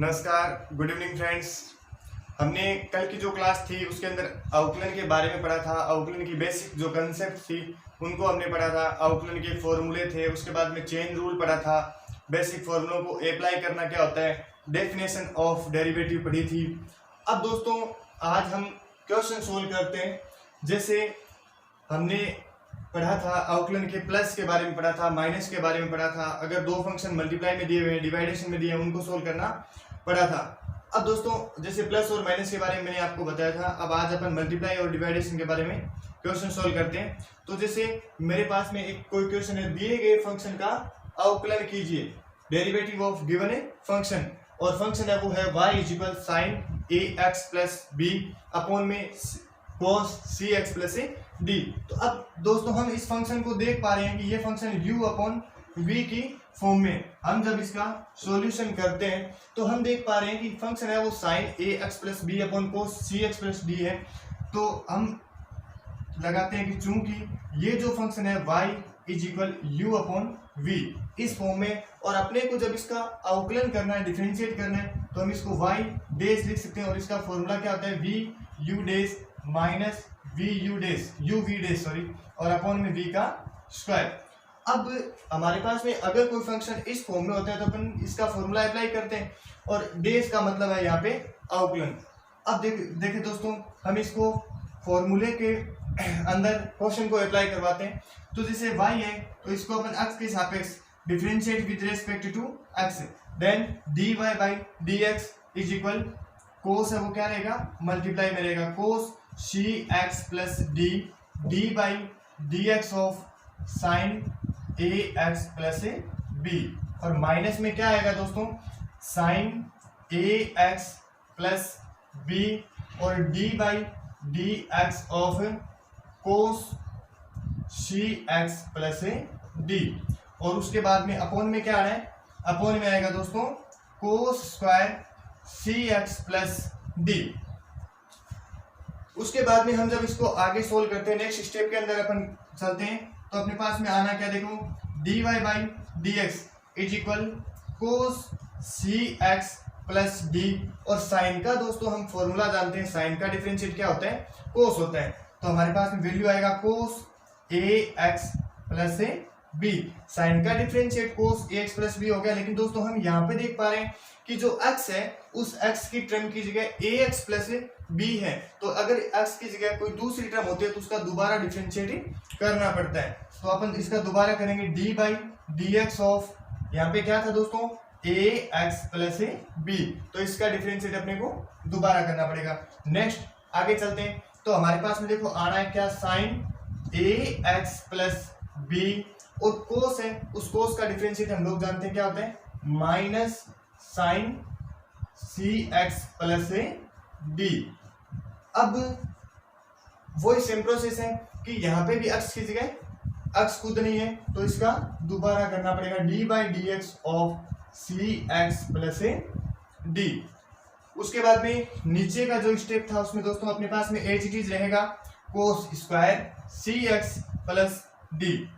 नमस्कार, good evening friends. हमने कल की जो क्लास थी उसके अंदर अवकलन के बारे में पढ़ा था। अवकलन की बेसिक जो कंसेप्ट थी उनको हमने पढ़ा था। अवकलन के फॉर्मूले थे, उसके बाद में चेन रूल पढ़ा था। बेसिक फॉर्मूलों को अप्लाई करना क्या होता है, डेफिनेशन ऑफ डेरिवेटिव पढ़ी थी। अब दोस्तों आज हम क्वेश्चन सोल्व करते हैं। जैसे हमने पढ़ा था अवकलन के प्लस के बारे में पढ़ा था, माइनस के बारे में पढ़ा था। अगर दो फंक्शन मल्टीप्लाई में दिए हुए हैं, डिवाइडेशन में दिए हैं, उनको सोल्व करना पढ़ा था। अब दोस्तों जैसे प्लस और माइनस के बारे में मैंने आपको बताया था, अब आज अपन मल्टीप्लाई और डिवाइडेशन के बारे में क्वेश्चन सोल्व करते हैं। तो जैसे मेरे पास में एक कोई क्वेश्चन है, दिए गए फंक्शन का अवकलन कीजिए, derivative of given a function, और फंक्शन है वो है y equal sine a x plus b upon में cos c x plus a d. तो अब दोस्तों हम इस फंक्शन को देख पा रहे हैं कि ये फंक्शन u अपॉन v की फॉर्म में। हम जब इसका सॉल्यूशन करते हैं तो हम देख पा रहे हैं कि फंक्शन है वो sine a x plus b upon cos c x plus d है। तो हम लगाते हैं कि चूंकि ये जो फंक्शन है y is equal u upon v इस फॉर्म में, और अपने को जब इसका अवकलन करना है, डिफरेंशिएट करना है, तो हम इसको y डेश लिख सकते हैं। और इसका फॉर्मूला क्या होता है, v u dash minus v u dash u v dash sorry, और अपॉन में v का स्क्वायर। अब हमारे पास में अगर कोई फंक्शन इस फॉर्म में होता है तो अपन इसका फॉर्मूला अप्लाई करते हैं, और डेश का मतलब है यहाँ पे अवकलन। अब देखिए दोस्तों, हम इसको फॉर्मूले के अंदर क्वेश्चन को अप्लाई करवाते हैं। तो जैसे y है तो इसको अपन x के सापेक्ष differentiate with respect to x, then dy by dx is equal cos है वो क्या रहेगा, मल्टीप्लाई में रहेगा cos c x plus d d by d x of sine a x plus a b, और माइनस में क्या आएगा दोस्तों, sine a x plus b और d by d x of cos c x plus a d, और उसके बाद में अपॉन में क्या आ रहा है, अपॉन में आएगा दोस्तों कोस स्क्वायर सी एक्स प्लस डी। उसके बाद में हम जब इसको आगे सोल्व करते हैं, नेक्स्ट स्टेप के अंदर अपन चलते हैं, तो अपने पास में आना क्या, देखो dy by d x is equal cos c x plus d, और साइन का दोस्तों हम फॉर्मूला जानते हैं, साइन का डिफरेंशिएट क्या होता है, कोस होता है। तो हमारे पास में वैल्यू आएगा cos a x plus a b. Sine का differentiate cos a x plus b हो गया। लेकिन दोस्तों हम यहाँ पे देख पा रहे हैं कि जो x है उस x की टर्म की जगह ए एक्स प्लस बी है, तो अगर x की जगह कोई दूसरी टर्म होती है तो उसका दोबारा डिफरेंशिएट करना पड़ता है। तो अपन इसका दोबारा करेंगे D by d x of, यहाँ पे क्या था दोस्तों, ए एक्स प्लस ए बी, तो इसका डिफरेंशिएट अपने को दोबारा करना पड़ेगा। नेक्स्ट आगे चलते हैं, तो हमारे पास में देखो आना है क्या, sign a x plus b, और कोस है उस कोस का डिफरेंशिएट हम लोग जानते हैं क्या होता है, minus sine c x plus a d. अब वही सेम प्रोसेस है कि यहाँ पे भी x की जगह x खुद नहीं है तो इसका दोबारा करना पड़ेगा, d by d x of c x plus a d. उसके बाद में नीचे का जो स्टेप था उसमें दोस्तों अपने पास में एच चीज रहेगा कोस स्क्वायर सी एक्स प्लस डी।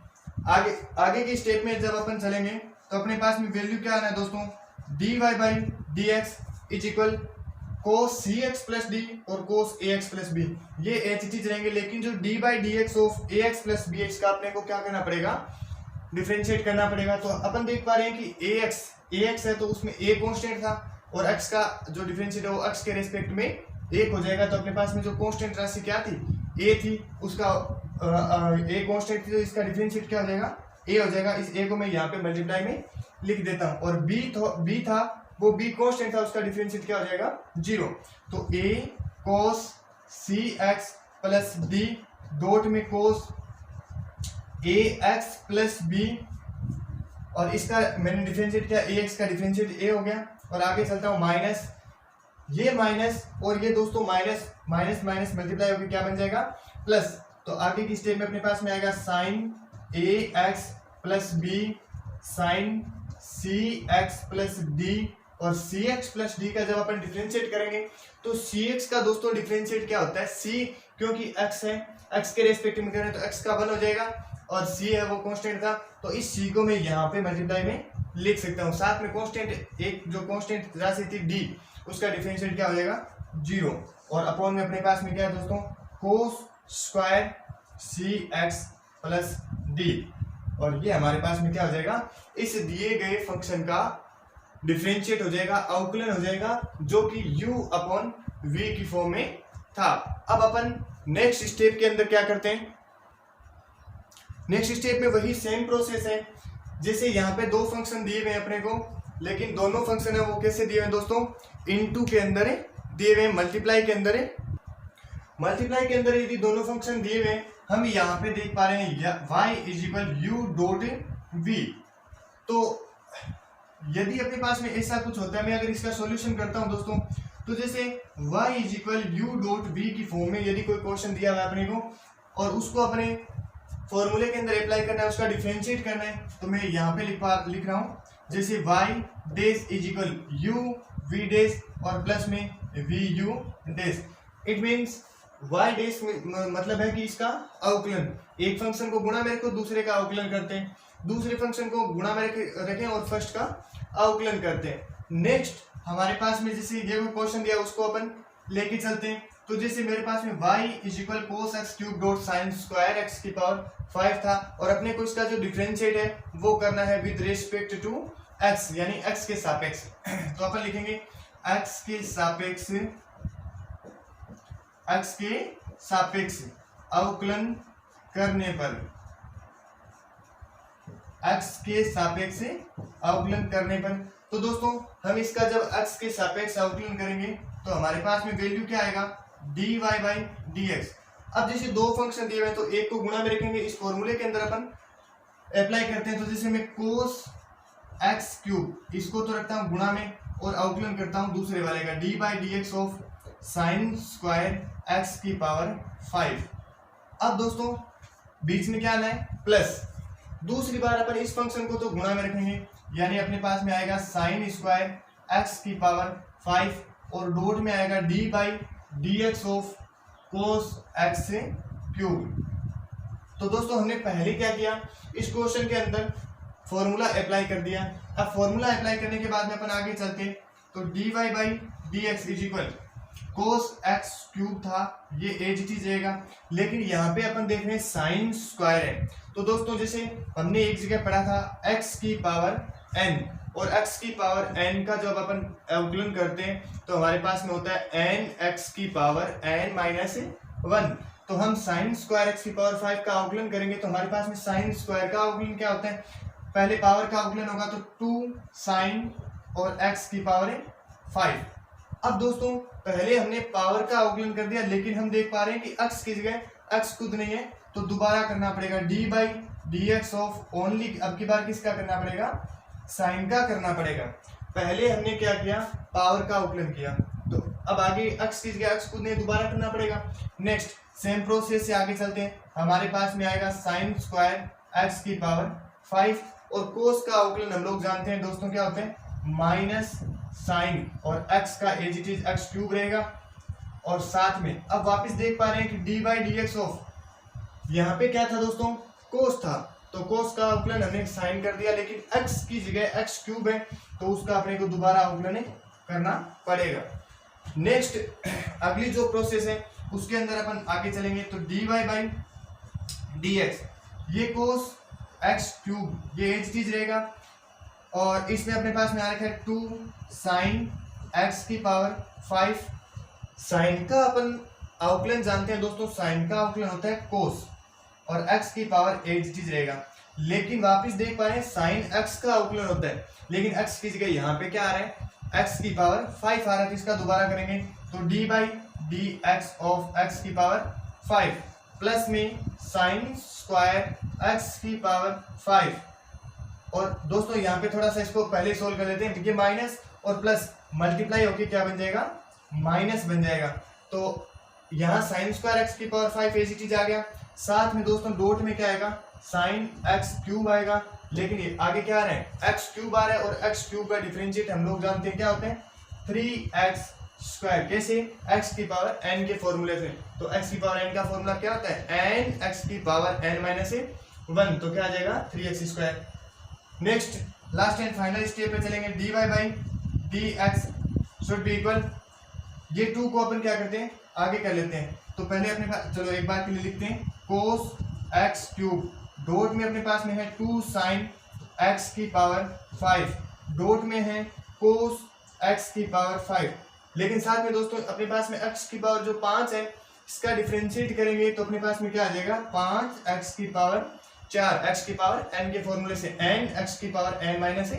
आगे के स्टेप में जब अपन चलेंगे तो अपने पास में वैल्यू क्या आना है दोस्तों, d y by d x is equal cos c x plus d और cos a x plus b, ये एच चीज रहेंगे। लेकिन जो d by d x of a x plus b x का अपने को क्या करना पड़ेगा, डिफरेंशिएट करना पड़ेगा। तो अपन देख पा रहे हैं कि ए एक्स है तो उसमें ए कॉन्स्टेंट था, और एक्स का जो डिफरेंशिएट है वो एक्स के रेस्पेक्ट में एक हो जाएगा। तो अपने पास में जो कॉन्स्टेंट राशि क्या थी, ए थी, उसका ए कॉन्स्टेंट थी, तो इसका डिफरेंशिएट क्या हो जाएगा, ए हो जाएगा। इस ए को मैं यहाँ पे मल्टीप्लाई में लिख देता हूँ, और बी था वो बी कॉन्स्टेंट था, उसका डिफरेंशिएट क्या हो जाएगा, 0। तो ए कोस c x plus D dot में कोस ए एक्स प्लस बी, और इसका मैंने डिफरेंशिएट किया, ए एक्स का डिफरेंशिएट ए हो गया। और आगे चलता हूँ माइनस, ये माइनस और ये दोस्तों माइनस माइनस माइनस मल्टीप्लाई होकर क्या बन जाएगा, प्लस। तो आगे की स्टेप में अपने पास में आएगा sign a x plus B sign c x plus d, और सी एक्स प्लस डी का जब अपन डिफरेंशिएट करेंगे तो सी एक्स का दोस्तों डिफरेंशिएट क्या होता है, सी, क्योंकि एक्स है, एक्स के रेस्पेक्ट में करें तो एक्स का 1 हो जाएगा, और सी है वो कांस्टेंट था, तो इस सी को मैं यहाँ पे मल्टीप्लाई में लिख सकता हूँ। साथ में कांस्टेंट, एक जो कांस्टेंट राशि थी डी, उसका डिफरेंशिएट क्या हो जाएगा 0, और अपॉन में अपने पास में क्या है दोस्तों कोस स्क्वायर सी एक्स प्लस डी, और ये हमारे पास में क्या हो जाएगा इस दिए गए फंक्शन का डिफरेंशिएट हो जाएगा, अवकलन हो जाएगा, जो कि u अपॉन v की फॉर्म में था। अब अपन नेक्स्ट स्टेप के अंदर क्या करते हैं, नेक्स्ट स्टेप में वही सेम प्रोसेस है। जैसे यहाँ पे दो फंक्शन दिए हुए हैं अपने को, लेकिन दोनों फंक्शन है वो कैसे दिए हुए हैं दोस्तों, इनटू के अंदर है दिए हुए हैं, मल्टीप्लाई के अंदर है, मल्टीप्लाई के अंदर यदि दोनों फंक्शन दिए हुए हैं, हम यहाँ पे देख पा रहे हैं y is equal u dot v. तो यदि अपने पास में ऐसा कुछ होता है, मैं अगर इसका सॉल्यूशन करता हूं दोस्तों, तो जैसे y is equal u dot v की फॉर्म में यदि कोई क्वेश्चन दिया हुआ है अपने को और उसको अपने फॉर्मूले के अंदर अप्लाई करना है, उसका डिफरेंशिएट करना है, तो मैं यहाँ पे लिख रहा हूँ जैसे y dash is equal u v dash और प्लस में v u dash. It means y dash मतलब है कि इसका अवकलन, एक फंक्शन को गुणा में रखो दूसरे का अवकलन करते हैं, दूसरे फंक्शन को गुणा में रखें और फर्स्ट का अवकलन करते हैं। नेक्स्ट हमारे पास में जैसे ये क्वेश्चन दिया उसको अपन लेके चलते हैं। तो जैसे मेरे पास में y is equal cos x cube dot sine square x की पावर 5 था, और अपने को इसका जो डिफरेंशिएट है वो करना है विद रिस्पेक्ट टू x, यानी x के सापेक्ष। तो अपन लिखेंगे x के सापेक्ष अवकलन करने पर, x के सापेक्ष अवकलन करने पर। तो दोस्तों हम इसका जब x के सापेक्ष अवकलन करेंगे तो हमारे पास में वैल्यू क्या आएगा dy बाई dx। अब जैसे दो फंक्शन दिए हुए हैं तो एक को गुणा में रखेंगे, इस फॉर्मूले के अंदर अपन अप्लाई करते हैं। तो जैसे मैं कोस एक्स क्यूब इसको तो रखता हूँ गुणा में और अवकलन करता हूँ दूसरे वाले का D by d x of sine square x की पावर 5। अब दोस्तों बीच में क्या आना है प्लस, दूसरी बार अपन इस फंक्शन को तो गुणा में रखेंगे, यानी अपने पास में आएगा साइन स्क्वायर एक्स की पावर 5 और डॉट में आएगा D by d x of cos x cube. तो दोस्तों हमने पहले क्या किया, इस क्वेश्चन के अंदर फॉर्मूला अप्लाई कर दिया। अब फॉर्मूला अप्लाई करने के बाद में अपन आगे चलते, तो d y by d x is equal cos x cube था, ये एज इट इज रहेगा, लेकिन यहाँ पे अपन देख रहे हैं साइन स्क्वायर है। तो दोस्तों जैसे हमने एक जगह पढ़ा था x की पावर n, और x की पावर n का जब अपन अवकलन करते हैं तो हमारे पास में होता है n x की पावर n माइनस 1। तो हम साइन स्क्वायर एक्स की पावर 5 का अवकलन करेंगे तो हमारे पास में साइन स्क्वायर का अवकलन क्या होता है, पहले पावर का अवकलन होगा तो 2 साइन और x की पावर 5। अब दोस्तों पहले हमने पावर का अवकलन कर दिया, लेकिन हम देख पा रहे हैं कि x की जगह x खुद नहीं है, तो दोबारा करना पड़ेगा d by d x of only, अब की बार किसका करना पड़ेगा साइन का करना पड़ेगा। पहले हमने क्या किया पावर का अवकलन किया, तो अब आगे x की जगह x खुद नहीं, दोबारा करना पड़ेगा। नेक्स्ट सेम प्रोसेस से आगे चलते हैं, हमारे पास में आएगा साइन स्क्वायर x की पावर 5 और कोस का अवकलन हम लोग जानते हैं दोस्तों क्या होते हैं माइनस साइन और x का as it is x cube रहेगा, और साथ में अब वापस देख पा रहे हैं कि D by d x of, यहाँ पे क्या था दोस्तों कोस था, तो कोस का अवकलन हमने साइन कर दिया, लेकिन x की जगह एक्स क्यूब है तो उसका अपने को दोबारा अवकलन करना पड़ेगा। नेक्स्ट अगली जो प्रोसेस है उसके अंदर अपन आगे चलेंगे, तो d y by d x, ये कोस एक्स क्यूब ये एज चीज रहेगा, और इसमें अपने पास में आ रखा है 2 साइन एक्स की पावर 5। साइन का अपन अवकलन जानते हैं दोस्तों, साइन का अवकलन होता है कोस और x की पावर एज चीज रहेगा, लेकिन वापस देख पा रहे हैं साइन x का अवकलन होता है, लेकिन x की जगह यहाँ पे क्या आ रहा है x की पावर 5 आ रहा है, तो इसका दोबारा करेंगे तो d by d x of x की पावर 5 प्लस में साइन स्क्वायर x की पावर 5। और दोस्तों यहाँ पे थोड़ा सा इसको पहले सोल्व कर लेते हैं, क्योंकि माइनस और प्लस मल्टीप्लाई होके क्या बन जाएगा माइनस बन जाएगा। तो यहाँ साइन स्क्वायर एक्स की पावर 5 एज इट इज आ गया, साथ में दोस्तों डॉट में क्या आएगा साइन एक्स क्यूब आएगा, लेकिन ये आगे क्या आ रहा है एक्स क्यूब आ रहा है, और एक्स क्यूब का डिफरेंशिएट हम लोग जानते हैं क्या होते हैं 3x स्क्वायर, कैसे x की पावर n के फॉर्मूले से। तो x की पावर n का फॉर्मूला क्या होता है n x की पावर n माइनस 1, तो क्या आ जाएगा 3x square. Next last and final step पे चलेंगे, dy by d x should be equal, ये 2 को अपन क्या करते हैं आगे कर लेते हैं। तो पहले अपने पास चलो एक बार के लिए लिखते हैं कोस एक्स क्यूब, डॉट में अपने पास में है 2 साइन एक्स की पावर 5, डॉट में है कोस एक्स की पावर 5। लेकिन साथ में दोस्तों अपने पास में x की पावर जो 5 है इसका डिफरेंशिएट करेंगे तो अपने पास में क्या आ जाएगा 5x की पावर 4, x की पावर n के फॉर्मूले से n x की पावर n माइनस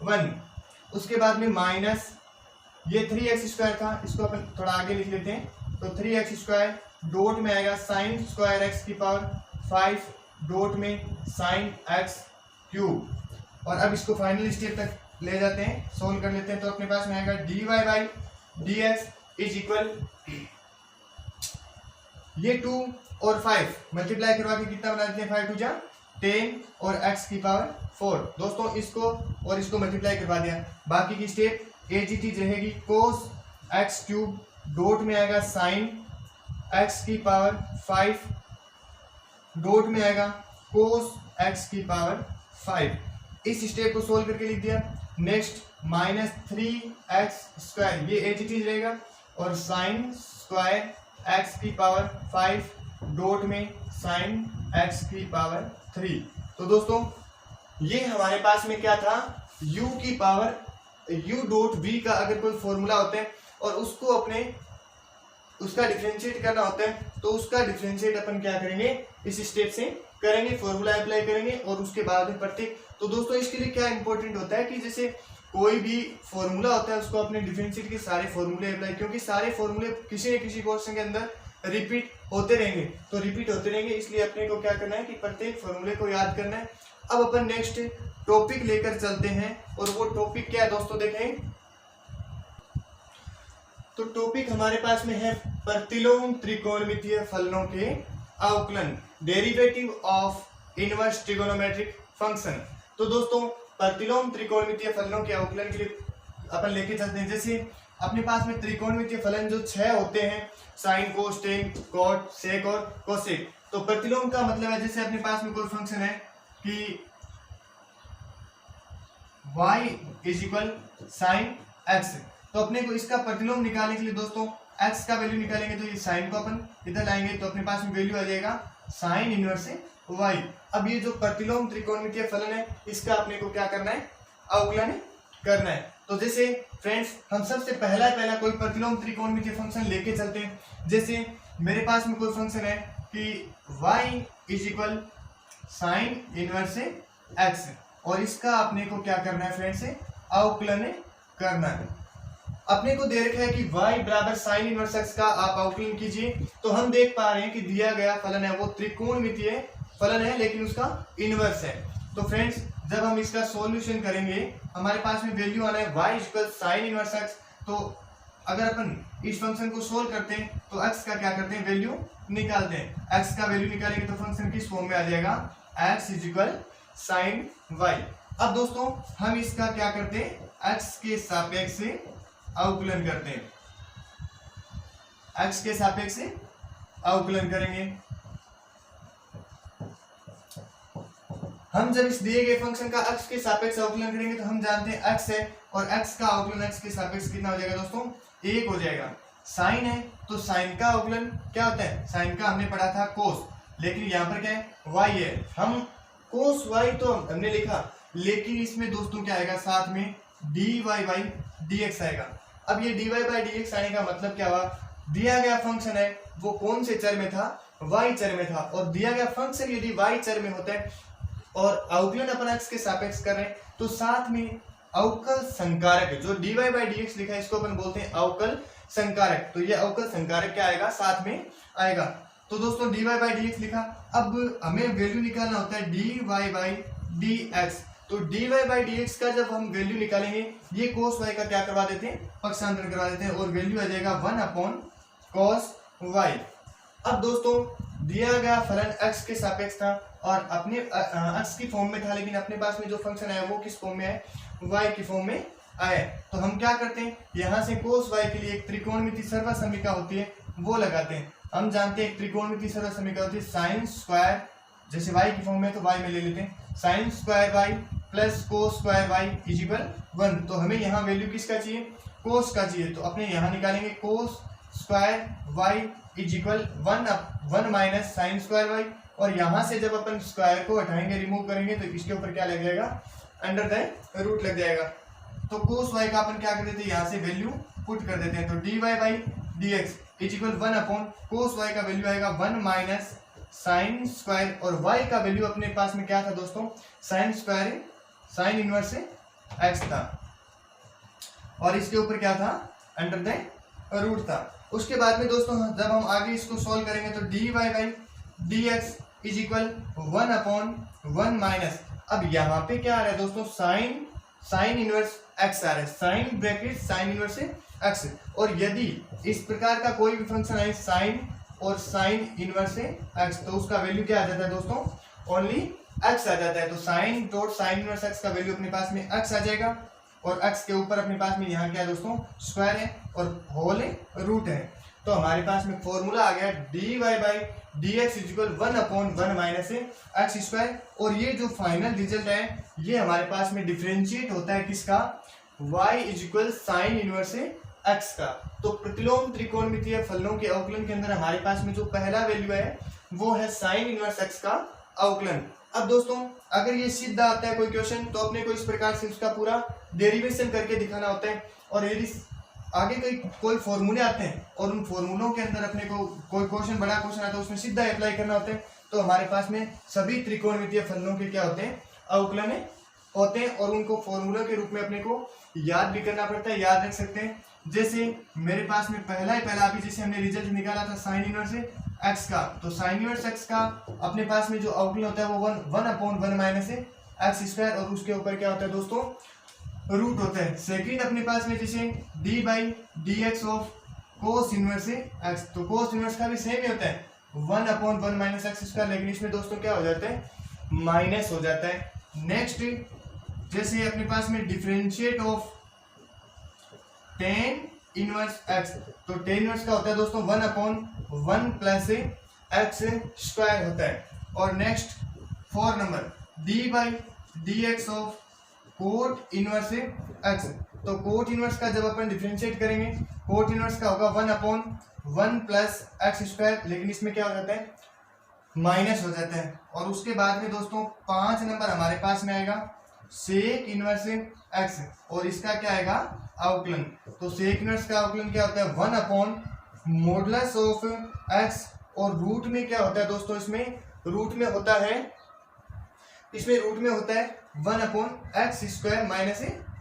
1। उसके बाद में माइनस ये 3x स्क्वायर था, इसको अपन थोड़ा आगे लिख लेते हैं, तो 3x स्क्वायर डॉट में आएगा साइन स्क्वायर x की पावर 5, डॉट में साइन x क्यूब। और अब इसको फाइनल स्टेप तक ले जाते हैं, सोल्व कर लेते हैं। तो अपने पास में आएगा dy by d x is equal, ये 2 और 5 मल्टीप्लाई करवा के कितना बना देते हैं 5 2 जा 10 और x की पावर 4। दोस्तों इसको और इसको मल्टीप्लाई करवा दिया, बाकी की स्टेप एज इट इज रहेगी कोस एक्स क्यूब, डॉट में आएगा साइन x की पावर 5, डॉट में आएगा कोस x की पावर 5। इस स्टेप को सोल्व करके लिख दिया। नेक्स्ट माइनस 3x स्क्वायर, ये एज इट इज रहेगा, और साइन स्क्वायर x की पावर 5, डॉट में साइन x की पावर 3। तो दोस्तों ये हमारे पास में क्या था, u की पावर u डॉट v का अगर कोई फॉर्मूला होता है और उसको अपने उसका डिफरेंशिएट करना होता है तो उसका डिफरेंशिएट अपन क्या करेंगे इस स्टेप से करेंगे, फॉर्मूला अप्लाई करेंगे और उसके बाद में प्रत्येक। तो दोस्तों इसके लिए क्या इंपॉर्टेंट होता है कि जैसे कोई भी फॉर्मूला होता है उसको अपने डिफरेंशिएट के सारे फॉर्मूले अप्लाई, क्योंकि सारे फॉर्मूले किसी न किसी क्वेश्चन के अंदर रिपीट होते रहेंगे, तो रिपीट होते रहेंगे, इसलिए अपने को क्या करना है कि प्रत्येक फॉर्मूले को याद करना है। अब अपन नेक्स्ट टॉपिक लेकर चलते हैं, और वो टॉपिक क्या है दोस्तों देखें, तो टॉपिक हमारे पास में है प्रतिलोम त्रिकोणमितीय फलनों के अवकलन, derivative of inverse trigonometric function. तो दोस्तों प्रतिलोम त्रिकोणमितीय फलनों के अवकलन के लिए अपन लेके चलते हैं। जैसे अपने पास में त्रिकोणमितीय फलन जो 6 होते हैं, sine cos tan cot sec और कोसेक। तो प्रतिलोम का मतलब है जैसे अपने पास में कोई फंक्शन है कि y is equal sine x, तो अपने को इसका प्रतिलोम निकालने के लिए दोस्तों x का वैल्यू निकालेंगे, तो ये साइन को अपन इधर लाएंगे तो अपने पास में वैल्यू आ जाएगा साइन इनवर्स y। अब ये जो प्रतिलोम त्रिकोणमितीय फलन है इसका अपने को क्या करना है, अवकलन करना है। तो जैसे फ्रेंड्स हम सबसे पहला कोई प्रतिलोम त्रिकोणमितीय फंक्शन लेके चलते हैं। जैसे मेरे पास में कोई फंक्शन है कि y is equal sine inverse x, और इसका अपने को क्या करना है फ्रेंड्स, अवकलन करना है। अपने को दे रखा है कि y बराबर साइन इनवर्स x का आप अवकलन कीजिए, तो हम देख पा रहे हैं कि दिया गया फलन है वो त्रिकोणमितीय फलन है लेकिन उसका इनवर्स है। तो फ्रेंड्स जब हम इसका सॉल्यूशन करेंगे हमारे पास में वैल्यू आना है y equal sine inverse x। तो अगर अपन इस फंक्शन को सोल्व करते हैं तो x का क्या करते हैं, वैल्यू निकालते हैं। x का वैल्यू निकालेंगे तो फंक्शन किस फॉर्म में आ जाएगा, x is equal sine y। अब दोस्तों हम इसका क्या करते हैं, x के सापेक्ष से अवकलन करते हैं, x के सापेक्ष से अवकलन करेंगे। हम जब इस दिए गए फंक्शन का x के सापेक्ष अवकलन करेंगे तो हम जानते हैं x है, और x का अवकलन x के सापेक्ष कितना हो जाएगा दोस्तों, 1 हो जाएगा। साइन है तो साइन का अवकलन क्या होता है, साइन का हमने पढ़ा था कोस, लेकिन यहाँ पर क्या है y है, हम कोस y तो हमने लिखा, लेकिन इसमें दोस्तों क्या आएगा, साथ में dy बाई dx आएगा। अब ये dy बाई dx आने का मतलब क्या हुआ, दिया गया फंक्शन है वो कौन से चर में था, y चर में था, और दिया गया फंक्शन यदि y चर में होता है और अवकलन अपन x के सापेक्ष कर रहे हैं तो साथ में अवकल संकारक, जो dy बाई dx लिखा है इसको अपन बोलते हैं अवकल संकारक। तो ये अवकल संकारक क्या आएगा, साथ में आएगा। तो दोस्तों dy बाई dx लिखा, अब हमें वैल्यू निकालना होता है dy बाई dx। तो dy बाई dx का जब हम वैल्यू निकालेंगे ये cos y का क्या करवा देते हैं, पक्षांतर करवा देते हैं, और वैल्यू आ जाएगा 1/cos y। अब दोस्तों दिया गया फलन x के सापेक्ष था और अपने x की फॉर्म में था, लेकिन अपने पास में जो फंक्शन है वो किस फॉर्म में है, y की फॉर्म में आया। तो हम क्या करते हैं, यहाँ से cos y के लिए एक त्रिकोणमिति सर्वसमीका होती है वो लगाते हैं। हम जानते हैं एक त्रिकोणमिति सर्वसमीका होती है साइन स्क्वायर, जैसे y की फॉर्म में तो y में ले लेते हैं, sine square y plus cos square y is equal 1। तो हमें यहाँ वैल्यू किसका चाहिए, कोस का चाहिए, तो अपने यहाँ निकालेंगे cos square y is equal 1 minus sine square y. और यहाँ से जब अपन स्क्वायर को हटाएंगे, रिमूव करेंगे, तो इसके ऊपर क्या लग जाएगा, अंडर द रूट लग जाएगा। तो कोस वाई का अपन क्या कर देते हैं, यहाँ से वैल्यू पुट कर देते हैं। तो d y by d x is equal 1 upon cos y का वैल्यू आएगा 1 माइनस साइन स्क्वायर, और वाई का वैल्यू अपने पास में क्या था दोस्तों, sine square sine inverse x था, और इसके ऊपर क्या था, अंडर द रूट था। उसके बाद में दोस्तों जब हम आगे इसको सॉल्व करेंगे तो d y by d x is equal 1 upon 1 minus, अब यहाँ पे क्या आ रहा है दोस्तों, साइन इनवर्स एक्स आ रहा है, sine bracket sine inverse x. और यदि इस प्रकार का कोई भी फंक्शन आए साइन और साइन इनवर्स एक्स, तो उसका वैल्यू क्या आ जाता है दोस्तों, ओनली एक्स आ जाता है। तो sine dot sine inverse x का वैल्यू अपने पास में एक्स आ जाएगा, और एक्स के ऊपर अपने पास में यहाँ क्या है दोस्तों, स्क्वायर है और होल रूट है। तो हमारे पास में फॉर्मूला आ गया d y by d x is equal 1 upon 1 minus x square. और ये जो फाइनल रिजल्ट है ये हमारे पास में डिफरेंशिएट होता है किसका, y is equal sign inverse x का। तो प्रतिलोम त्रिकोणमितीय फलनों के अवकलन के अंदर हमारे पास में जो पहला वैल्यू है वो है साइन इनवर्स एक्स का अवकलन। अब दोस्तों अगर ये सीधा आता है कोई क्वेश्चन, तो अपने को इस प्रकार से उसका पूरा डेरिवेशन करके दिखाना होता है। और यदि आगे कोई फॉर्मूले आते हैं और उन फॉर्मूलों के अंदर अपने को कोई क्वेश्चन, बड़ा क्वेश्चन आता है, उसमें सीधा अप्लाई करना होता है, तो हमारे पास में सभी त्रिकोणमितीय फलनों के क्या होते हैं, अवकलन होते हैं, और उनको फॉर्मूला के रूप में अपने को याद भी करना पड़ता है, याद रख सकते हैं। जैसे मेरे पास में पहला अभी जैसे हमने रिजल्ट निकाला था साइन इनवर्स एक्स का, तो साइन इनवर्स एक्स का अपने पास में जो अवकलन होता है वो 1 अपॉन 1 माइनस एक्स स्क्वायर, और उसके ऊपर क्या होता है दोस्तों, रूट होता है। सेकंड अपने पास में जैसे D by d x of cos inverse x, तो कोस इनवर्स का भी सेम ही होता है 1 अपॉन 1 माइनस एक्स स्क्वायर, लेकिन इसमें दोस्तों क्या हो जाता है, माइनस हो जाता है। नेक्स्ट जैसे अपने पास में differentiate of tan inverse x, तो टेन इनवर्स का होता है दोस्तों 1 अपॉन 1 प्लस एक्स स्क्वायर होता है। और next 4 number D by d x of cot inverse x, तो कोट इनवर्स का जब अपन डिफरेंशिएट करेंगे, कोट इनवर्स का होगा 1 अपॉन 1 प्लस एक्स स्क्वायर, लेकिन इसमें क्या हो जाता है, माइनस हो जाता है। और उसके बाद में दोस्तों 5 नंबर हमारे पास में आएगा सेक इनवर्स एक्स, और इसका क्या आएगा, अवकलन। तो सेक इनवर्स का अवकलन क्या होता है, 1 अपॉन मॉडुलस ऑफ एक्स, और रूट में क्या होता है दोस्तों, इसमें रूट में होता है 1 अपॉन एक्स स्क्वायर माइनस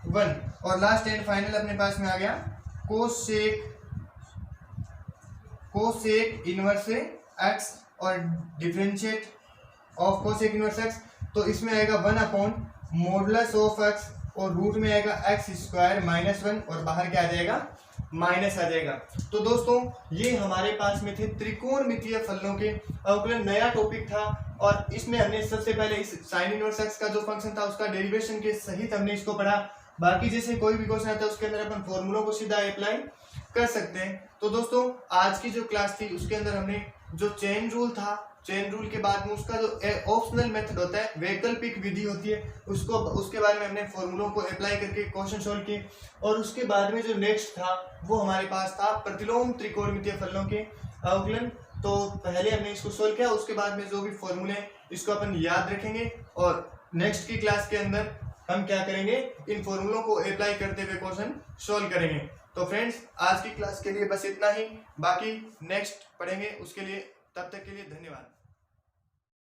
1। और लास्ट एंड फाइनल अपने पास में आ गया कोसेक इनवर्स एक्स, और differentiate of cosec inverse x, तो इसमें आएगा 1 अपॉन मॉडुलस ऑफ एक्स, और रूट में आएगा एक्स स्क्वायर माइनस 1, और बाहर क्या आ जाएगा, माइनस आ जाएगा। तो दोस्तों ये हमारे पास में थे त्रिकोणमितीय फलनों के अवकलन, नया टॉपिक था, और इसमें हमने सबसे पहले इस साइन इनवर्स एक्स का जो फंक्शन था उसका डेरिवेशन के सहित हमने इसको पढ़ा। बाकी जैसे कोई भी क्वेश्चन आता है उसके अंदर अपन फॉर्मूलों को सीधा अप्लाई कर सकते हैं। तो दोस्तों आज की जो क्लास थी उसके अंदर हमने जो चेन रूल था, चेन रूल के बाद में उसका जो ऑप्शनल मेथड होता है, वैकल्पिक विधि होती है, उसके बारे में हमने फॉर्मूलों को अप्लाई करके क्वेश्चन सॉल्व किए। और उसके बाद में जो नेक्स्ट था वो हमारे पास था प्रतिलोम त्रिकोणमितीय फलनों के अवकलन। तो पहले हमने इसको सॉल्व किया, उसके बाद में जो भी फॉर्मूले इसको अपन याद रखेंगे, और नेक्स्ट की क्लास के अंदर हम क्या करेंगे, इन फॉर्मूलों को अप्लाई करते हुए क्वेश्चन सॉल्व करेंगे। तो फ्रेंड्स आज की क्लास के लिए बस इतना ही, बाकी नेक्स्ट पढ़ेंगे, उसके लिए तब तक के लिए धन्यवाद।